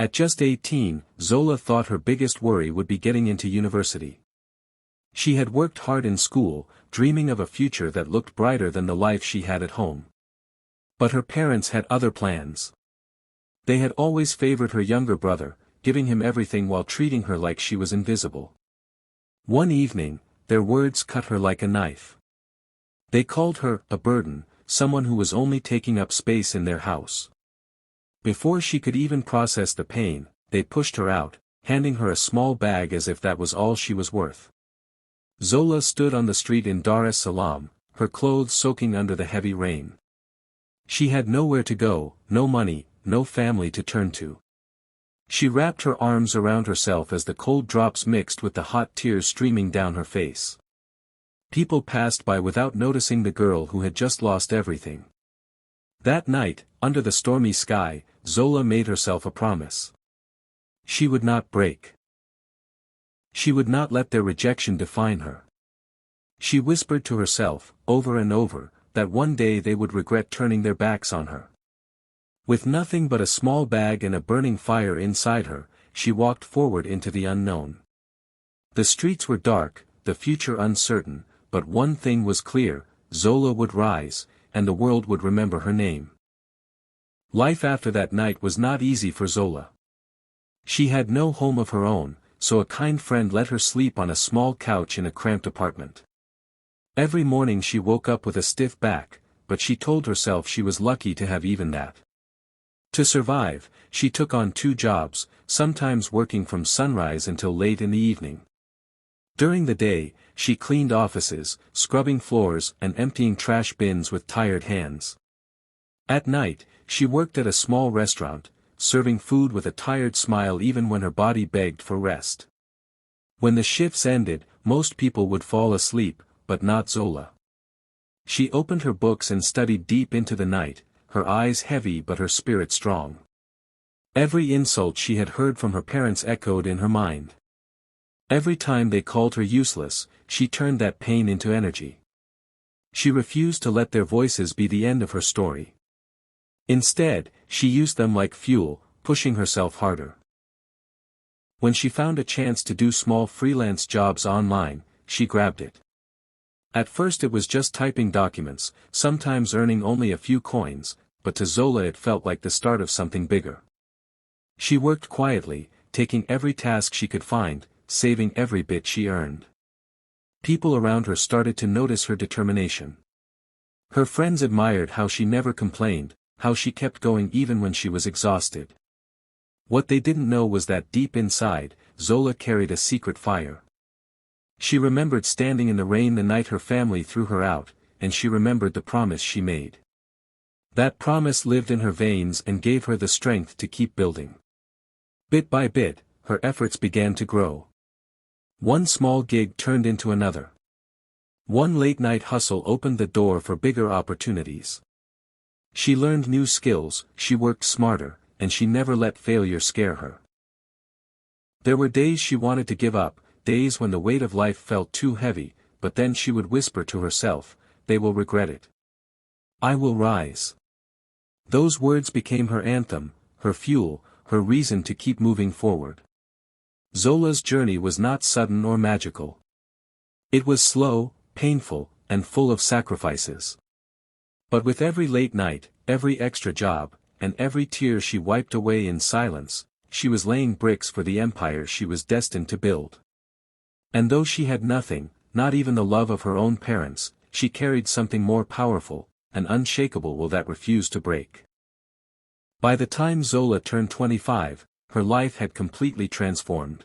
At just 18, Zola thought her biggest worry would be getting into university. She had worked hard in school, dreaming of a future that looked brighter than the life she had at home. But her parents had other plans. They had always favored her younger brother, giving him everything while treating her like she was invisible. One evening, their words cut her like a knife. They called her a burden, someone who was only taking up space in their house. Before she could even process the pain, they pushed her out, handing her a small bag as if that was all she was worth. Zola stood on the street in Dar es Salaam, her clothes soaking under the heavy rain. She had nowhere to go, no money, no family to turn to. She wrapped her arms around herself as the cold drops mixed with the hot tears streaming down her face. People passed by without noticing the girl who had just lost everything. That night, under the stormy sky, Zola made herself a promise. She would not break. She would not let their rejection define her. She whispered to herself, over and over, that one day they would regret turning their backs on her. With nothing but a small bag and a burning fire inside her, she walked forward into the unknown. The streets were dark, the future uncertain, but one thing was clear: Zola would rise, and the world would remember her name. Life after that night was not easy for Zola. She had no home of her own, so a kind friend let her sleep on a small couch in a cramped apartment. Every morning she woke up with a stiff back, but she told herself she was lucky to have even that. To survive, she took on 2 jobs, sometimes working from sunrise until late in the evening. During the day, she cleaned offices, scrubbing floors and emptying trash bins with tired hands. At night, she worked at a small restaurant, serving food with a tired smile even when her body begged for rest. When the shifts ended, most people would fall asleep, but not Zola. She opened her books and studied deep into the night, her eyes heavy but her spirit strong. Every insult she had heard from her parents echoed in her mind. Every time they called her useless, she turned that pain into energy. She refused to let their voices be the end of her story. Instead, she used them like fuel, pushing herself harder. When she found a chance to do small freelance jobs online, she grabbed it. At first it was just typing documents, sometimes earning only a few coins, but to Zola it felt like the start of something bigger. She worked quietly, taking every task she could find, saving every bit she earned. People around her started to notice her determination. Her friends admired how she never complained, how she kept going even when she was exhausted. What they didn't know was that deep inside, Zola carried a secret fire. She remembered standing in the rain the night her family threw her out, and she remembered the promise she made. That promise lived in her veins and gave her the strength to keep building. Bit by bit, her efforts began to grow. One small gig turned into another. One late-night hustle opened the door for bigger opportunities. She learned new skills, she worked smarter, and she never let failure scare her. There were days she wanted to give up, days when the weight of life felt too heavy, but then she would whisper to herself, "They will regret it. I will rise." Those words became her anthem, her fuel, her reason to keep moving forward. Zola's journey was not sudden or magical. It was slow, painful, and full of sacrifices. But with every late night, every extra job, and every tear she wiped away in silence, she was laying bricks for the empire she was destined to build. And though she had nothing, not even the love of her own parents, she carried something more powerful, an unshakable will that refused to break. By the time Zola turned 25, her life had completely transformed.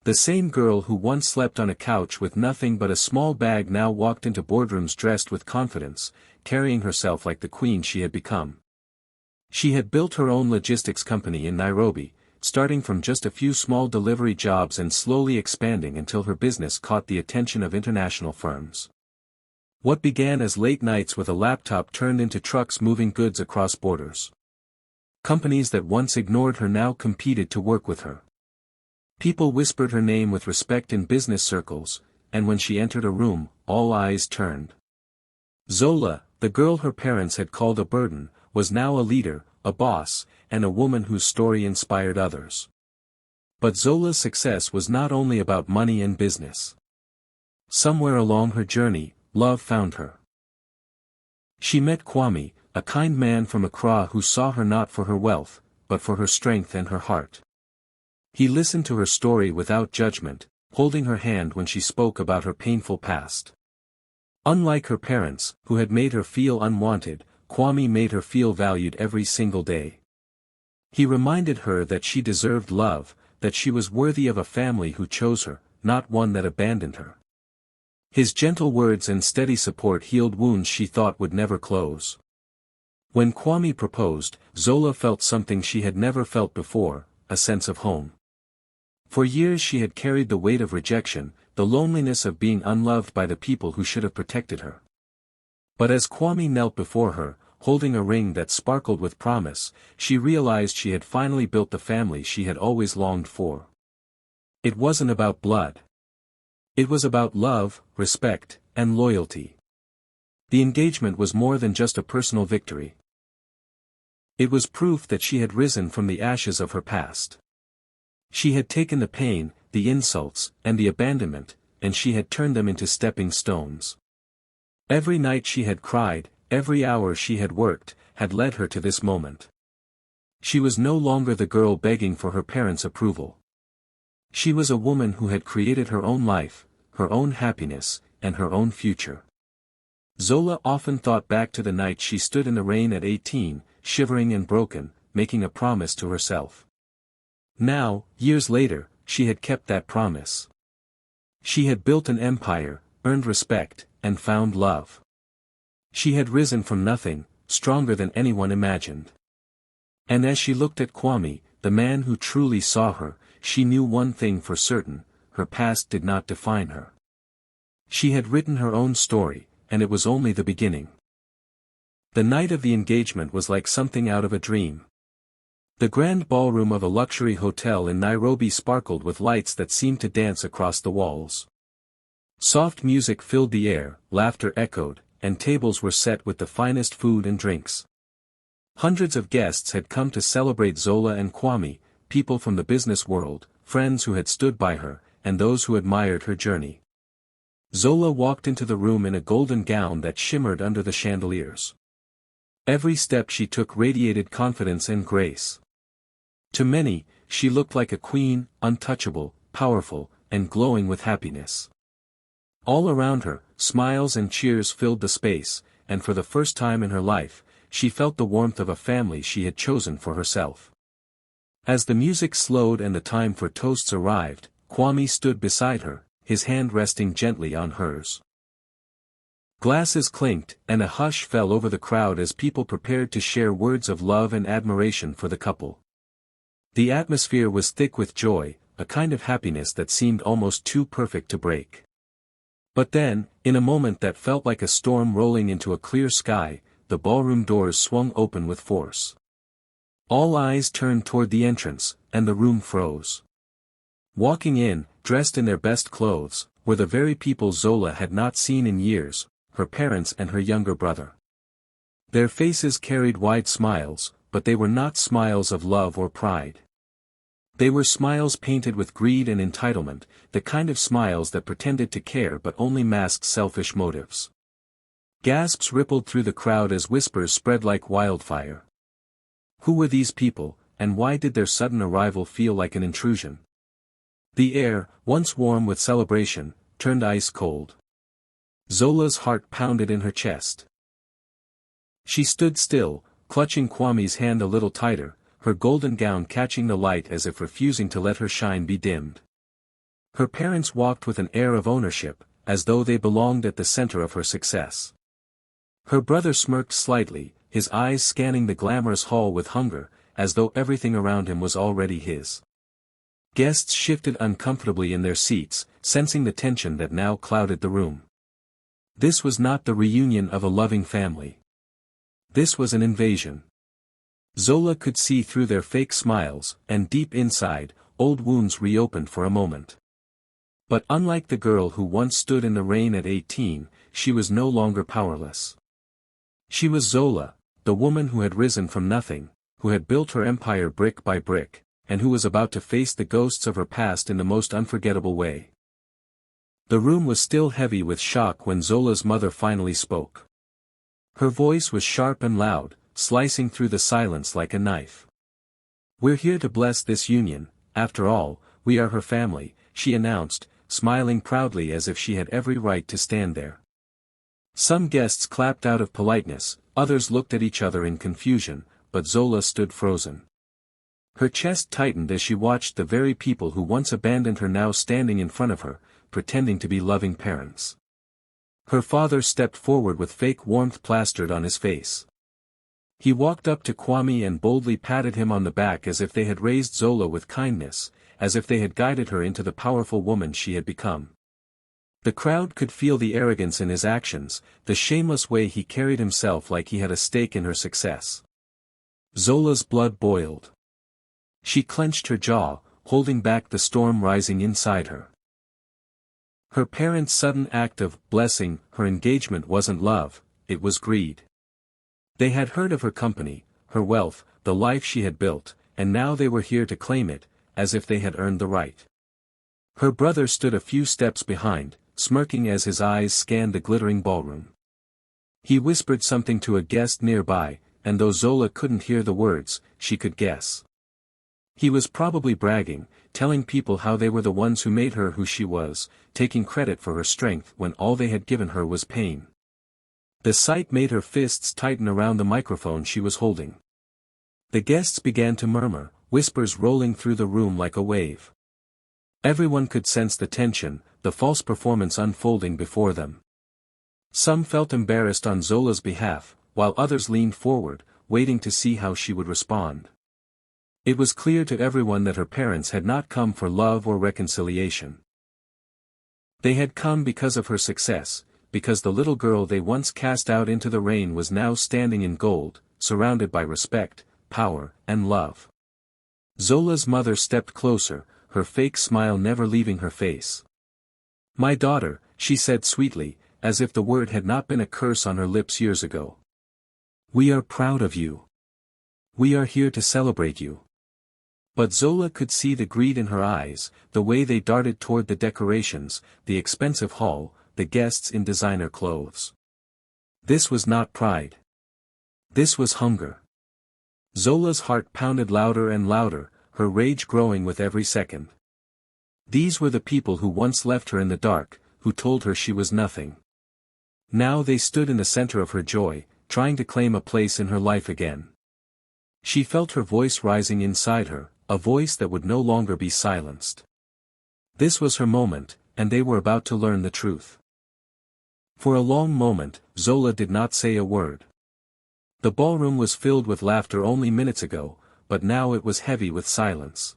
The same girl who once slept on a couch with nothing but a small bag now walked into boardrooms dressed with confidence, carrying herself like the queen she had become. She had built her own logistics company in Nairobi, starting from just a few small delivery jobs and slowly expanding until her business caught the attention of international firms. What began as late nights with a laptop turned into trucks moving goods across borders. Companies that once ignored her now competed to work with her. People whispered her name with respect in business circles, and when she entered a room, all eyes turned. Zola, the girl her parents had called a burden, was now a leader, a boss, and a woman whose story inspired others. But Zola's success was not only about money and business. Somewhere along her journey, love found her. She met Kwame, a kind man from Accra who saw her not for her wealth, but for her strength and her heart. He listened to her story without judgment, holding her hand when she spoke about her painful past. Unlike her parents, who had made her feel unwanted, Kwame made her feel valued every single day. He reminded her that she deserved love, that she was worthy of a family who chose her, not one that abandoned her. His gentle words and steady support healed wounds she thought would never close. When Kwame proposed, Zola felt something she had never felt before, a sense of home. For years she had carried the weight of rejection, the loneliness of being unloved by the people who should have protected her. But as Kwame knelt before her, holding a ring that sparkled with promise, she realized she had finally built the family she had always longed for. It wasn't about blood. It was about love, respect, and loyalty. The engagement was more than just a personal victory. It was proof that she had risen from the ashes of her past. She had taken the pain, the insults, and the abandonment, and she had turned them into stepping stones. Every night she had cried, every hour she had worked, had led her to this moment. She was no longer the girl begging for her parents' approval. She was a woman who had created her own life, her own happiness, and her own future. Zola often thought back to the night she stood in the rain at 18, shivering and broken, making a promise to herself. Now, years later, she had kept that promise. She had built an empire, earned respect, and found love. She had risen from nothing, stronger than anyone imagined. And as she looked at Kwame, the man who truly saw her, she knew one thing for certain: her past did not define her. She had written her own story, and it was only the beginning. The night of the engagement was like something out of a dream. The grand ballroom of a luxury hotel in Nairobi sparkled with lights that seemed to dance across the walls. Soft music filled the air, laughter echoed, and tables were set with the finest food and drinks. Hundreds of guests had come to celebrate Zola and Kwame, people from the business world, friends who had stood by her, and those who admired her journey. Zola walked into the room in a golden gown that shimmered under the chandeliers. Every step she took radiated confidence and grace. To many, she looked like a queen, untouchable, powerful, and glowing with happiness. All around her, smiles and cheers filled the space, and for the first time in her life, she felt the warmth of a family she had chosen for herself. As the music slowed and the time for toasts arrived, Kwame stood beside her, his hand resting gently on hers. Glasses clinked, and a hush fell over the crowd as people prepared to share words of love and admiration for the couple. The atmosphere was thick with joy, a kind of happiness that seemed almost too perfect to break. But then, in a moment that felt like a storm rolling into a clear sky, the ballroom doors swung open with force. All eyes turned toward the entrance, and the room froze. Walking in, dressed in their best clothes, were the very people Zola had not seen in years, her parents and her younger brother. Their faces carried wide smiles, but they were not smiles of love or pride. They were smiles painted with greed and entitlement, the kind of smiles that pretended to care but only masked selfish motives. Gasps rippled through the crowd as whispers spread like wildfire. Who were these people, and why did their sudden arrival feel like an intrusion? The air, once warm with celebration, turned ice cold. Zola's heart pounded in her chest. She stood still, clutching Kwame's hand a little tighter, her golden gown catching the light as if refusing to let her shine be dimmed. Her parents walked with an air of ownership, as though they belonged at the center of her success. Her brother smirked slightly, his eyes scanning the glamorous hall with hunger, as though everything around him was already his. Guests shifted uncomfortably in their seats, sensing the tension that now clouded the room. This was not the reunion of a loving family. This was an invasion. Zola could see through their fake smiles, and deep inside, old wounds reopened for a moment. But unlike the girl who once stood in the rain at 18, she was no longer powerless. She was Zola, the woman who had risen from nothing, who had built her empire brick by brick, and who was about to face the ghosts of her past in the most unforgettable way. The room was still heavy with shock when Zola's mother finally spoke. Her voice was sharp and loud, slicing through the silence like a knife. "We're here to bless this union, after all, we are her family," she announced, smiling proudly as if she had every right to stand there. Some guests clapped out of politeness, others looked at each other in confusion, but Zola stood frozen. Her chest tightened as she watched the very people who once abandoned her now standing in front of her, pretending to be loving parents. Her father stepped forward with fake warmth plastered on his face. He walked up to Kwame and boldly patted him on the back as if they had raised Zola with kindness, as if they had guided her into the powerful woman she had become. The crowd could feel the arrogance in his actions, the shameless way he carried himself like he had a stake in her success. Zola's blood boiled. She clenched her jaw, holding back the storm rising inside her. Her parents' sudden act of blessing her engagement wasn't love, it was greed. They had heard of her company, her wealth, the life she had built, and now they were here to claim it, as if they had earned the right. Her brother stood a few steps behind, smirking as his eyes scanned the glittering ballroom. He whispered something to a guest nearby, and though Zola couldn't hear the words, she could guess. He was probably bragging, telling people how they were the ones who made her who she was, taking credit for her strength when all they had given her was pain. The sight made her fists tighten around the microphone she was holding. The guests began to murmur, whispers rolling through the room like a wave. Everyone could sense the tension, the false performance unfolding before them. Some felt embarrassed on Zola's behalf, while others leaned forward, waiting to see how she would respond. It was clear to everyone that her parents had not come for love or reconciliation. They had come because of her success, because the little girl they once cast out into the rain was now standing in gold, surrounded by respect, power, and love. Zola's mother stepped closer, her fake smile never leaving her face. "My daughter," she said sweetly, as if the word had not been a curse on her lips years ago. "We are proud of you. We are here to celebrate you." But Zola could see the greed in her eyes, the way they darted toward the decorations, the expensive hall, the guests in designer clothes. This was not pride. This was hunger. Zola's heart pounded louder and louder, her rage growing with every second. These were the people who once left her in the dark, who told her she was nothing. Now they stood in the center of her joy, trying to claim a place in her life again. She felt her voice rising inside her, a voice that would no longer be silenced. This was her moment, and they were about to learn the truth. For a long moment, Zola did not say a word. The ballroom was filled with laughter only minutes ago, but now it was heavy with silence.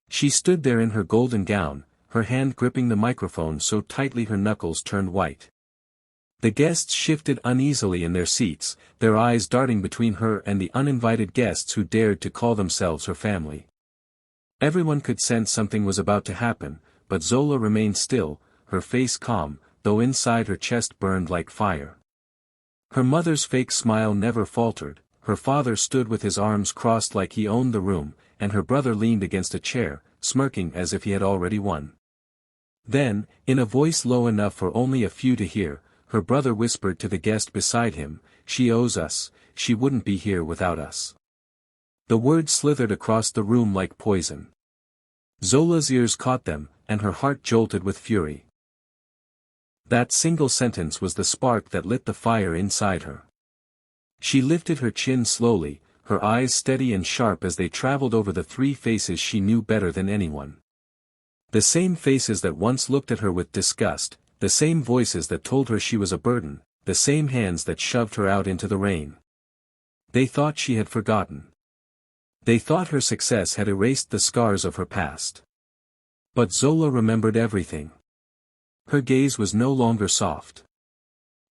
She stood there in her golden gown, her hand gripping the microphone so tightly her knuckles turned white. The guests shifted uneasily in their seats, their eyes darting between her and the uninvited guests who dared to call themselves her family. Everyone could sense something was about to happen, but Zola remained still, her face calm, though inside her chest burned like fire. Her mother's fake smile never faltered, her father stood with his arms crossed like he owned the room, and her brother leaned against a chair, smirking as if he had already won. Then, in a voice low enough for only a few to hear, her brother whispered to the guest beside him, "She owes us, she wouldn't be here without us." The words slithered across the room like poison. Zola's ears caught them, and her heart jolted with fury. That single sentence was the spark that lit the fire inside her. She lifted her chin slowly, her eyes steady and sharp as they traveled over the three faces she knew better than anyone. The same faces that once looked at her with disgust, the same voices that told her she was a burden, the same hands that shoved her out into the rain. They thought she had forgotten. They thought her success had erased the scars of her past. But Zola remembered everything. Her gaze was no longer soft.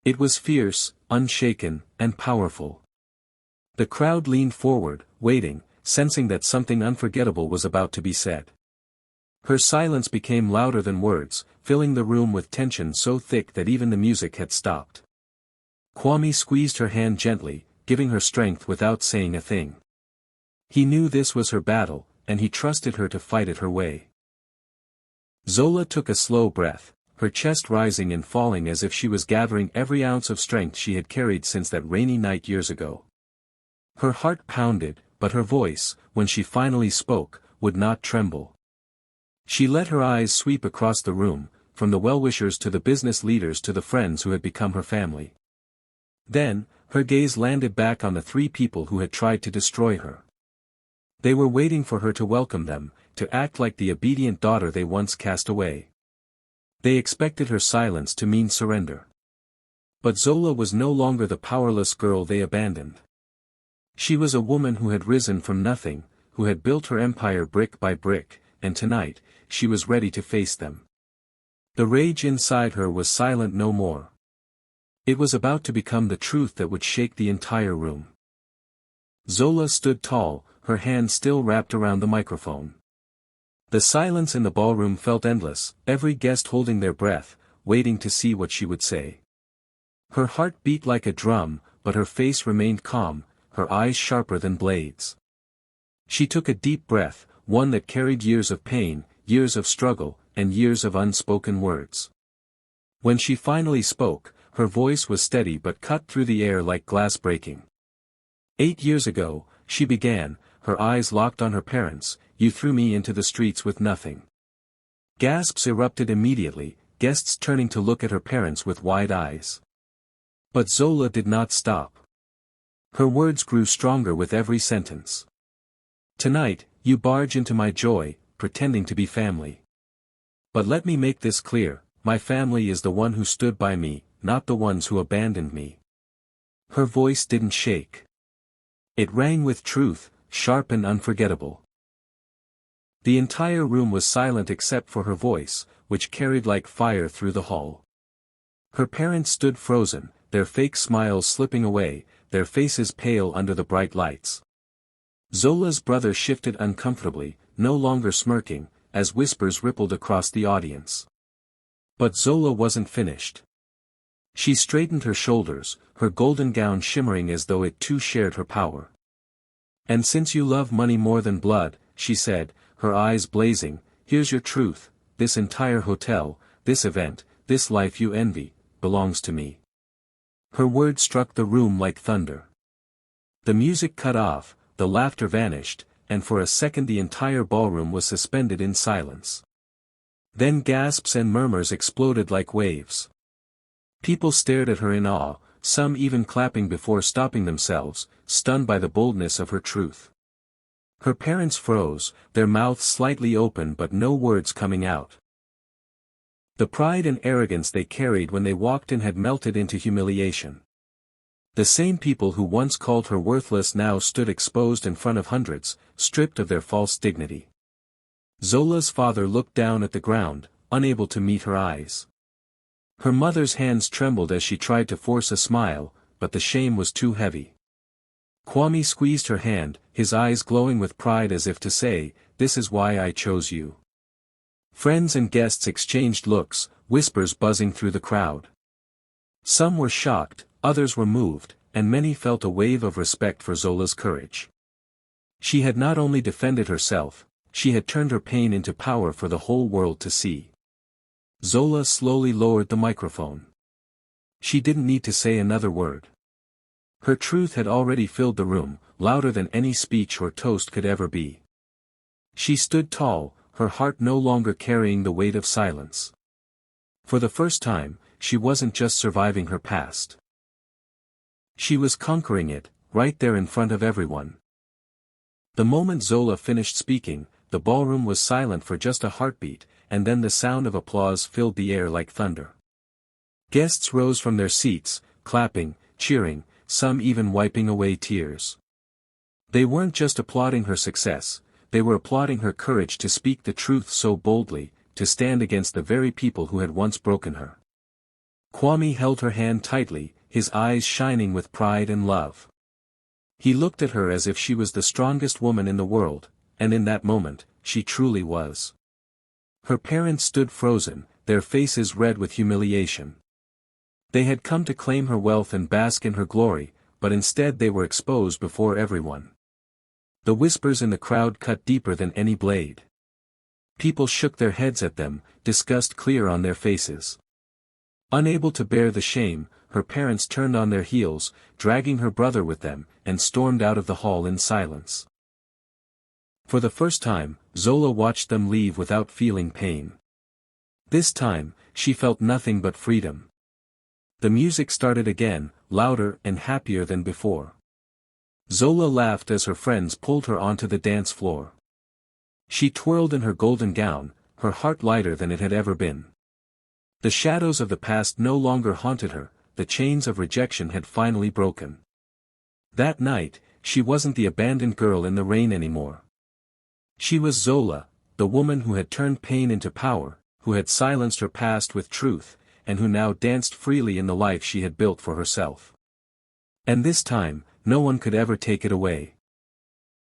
It was fierce, unshaken, and powerful. The crowd leaned forward, waiting, sensing that something unforgettable was about to be said. Her silence became louder than words, filling the room with tension so thick that even the music had stopped. Kwame squeezed her hand gently, giving her strength without saying a thing. He knew this was her battle, and he trusted her to fight it her way. Zola took a slow breath, her chest rising and falling as if she was gathering every ounce of strength she had carried since that rainy night years ago. Her heart pounded, but her voice, when she finally spoke, would not tremble. She let her eyes sweep across the room, from the well-wishers to the business leaders to the friends who had become her family. Then, her gaze landed back on the three people who had tried to destroy her. They were waiting for her to welcome them, to act like the obedient daughter they once cast away. They expected her silence to mean surrender. But Zola was no longer the powerless girl they abandoned. She was a woman who had risen from nothing, who had built her empire brick by brick, and tonight, she was ready to face them. The rage inside her was silent no more. It was about to become the truth that would shake the entire room. Zola stood tall, her hand still wrapped around the microphone. The silence in the ballroom felt endless, every guest holding their breath, waiting to see what she would say. Her heart beat like a drum, but her face remained calm, her eyes sharper than blades. She took a deep breath, one that carried years of pain, years of struggle, and years of unspoken words. When she finally spoke, her voice was steady but cut through the air like glass breaking. 8 years ago, she began, her eyes locked on her parents, you threw me into the streets with nothing. Gasps erupted immediately, guests turning to look at her parents with wide eyes. But Zola did not stop. Her words grew stronger with every sentence. Tonight, you barge into my joy, pretending to be family. But let me make this clear, my family is the one who stood by me, not the ones who abandoned me. Her voice didn't shake. It rang with truth, sharp and unforgettable. The entire room was silent except for her voice, which carried like fire through the hall. Her parents stood frozen, their fake smiles slipping away, their faces pale under the bright lights. Zola's brother shifted uncomfortably, no longer smirking, as whispers rippled across the audience. But Zola wasn't finished. She straightened her shoulders, her golden gown shimmering as though it too shared her power. And since you love money more than blood, she said, her eyes blazing, here's your truth, this entire hotel, this event, this life you envy, belongs to me. Her words struck the room like thunder. The music cut off, the laughter vanished, and for a second the entire ballroom was suspended in silence. Then gasps and murmurs exploded like waves. People stared at her in awe, some even clapping before stopping themselves, stunned by the boldness of her truth. Her parents froze, their mouths slightly open but no words coming out. The pride and arrogance they carried when they walked in had melted into humiliation. The same people who once called her worthless now stood exposed in front of hundreds, stripped of their false dignity. Zola's father looked down at the ground, unable to meet her eyes. Her mother's hands trembled as she tried to force a smile, but the shame was too heavy. Kwame squeezed her hand, his eyes glowing with pride as if to say, this is why I chose you. Friends and guests exchanged looks, whispers buzzing through the crowd. Some were shocked, others were moved, and many felt a wave of respect for Zola's courage. She had not only defended herself, she had turned her pain into power for the whole world to see. Zola slowly lowered the microphone. She didn't need to say another word. Her truth had already filled the room, louder than any speech or toast could ever be. She stood tall, her heart no longer carrying the weight of silence. For the first time, she wasn't just surviving her past. She was conquering it, right there in front of everyone. The moment Zola finished speaking, the ballroom was silent for just a heartbeat, and then the sound of applause filled the air like thunder. Guests rose from their seats, clapping, cheering, some even wiping away tears. They weren't just applauding her success, they were applauding her courage to speak the truth so boldly, to stand against the very people who had once broken her. Kwame held her hand tightly, his eyes shining with pride and love. He looked at her as if she was the strongest woman in the world, and in that moment, she truly was. Her parents stood frozen, their faces red with humiliation. They had come to claim her wealth and bask in her glory, but instead they were exposed before everyone. The whispers in the crowd cut deeper than any blade. People shook their heads at them, disgust clear on their faces. Unable to bear the shame, her parents turned on their heels, dragging her brother with them, and stormed out of the hall in silence. For the first time, Zola watched them leave without feeling pain. This time, she felt nothing but freedom. The music started again, louder and happier than before. Zola laughed as her friends pulled her onto the dance floor. She twirled in her golden gown, her heart lighter than it had ever been. The shadows of the past no longer haunted her, the chains of rejection had finally broken. That night, she wasn't the abandoned girl in the rain anymore. She was Zola, the woman who had turned pain into power, who had silenced her past with truth, and who now danced freely in the life she had built for herself. And this time, no one could ever take it away.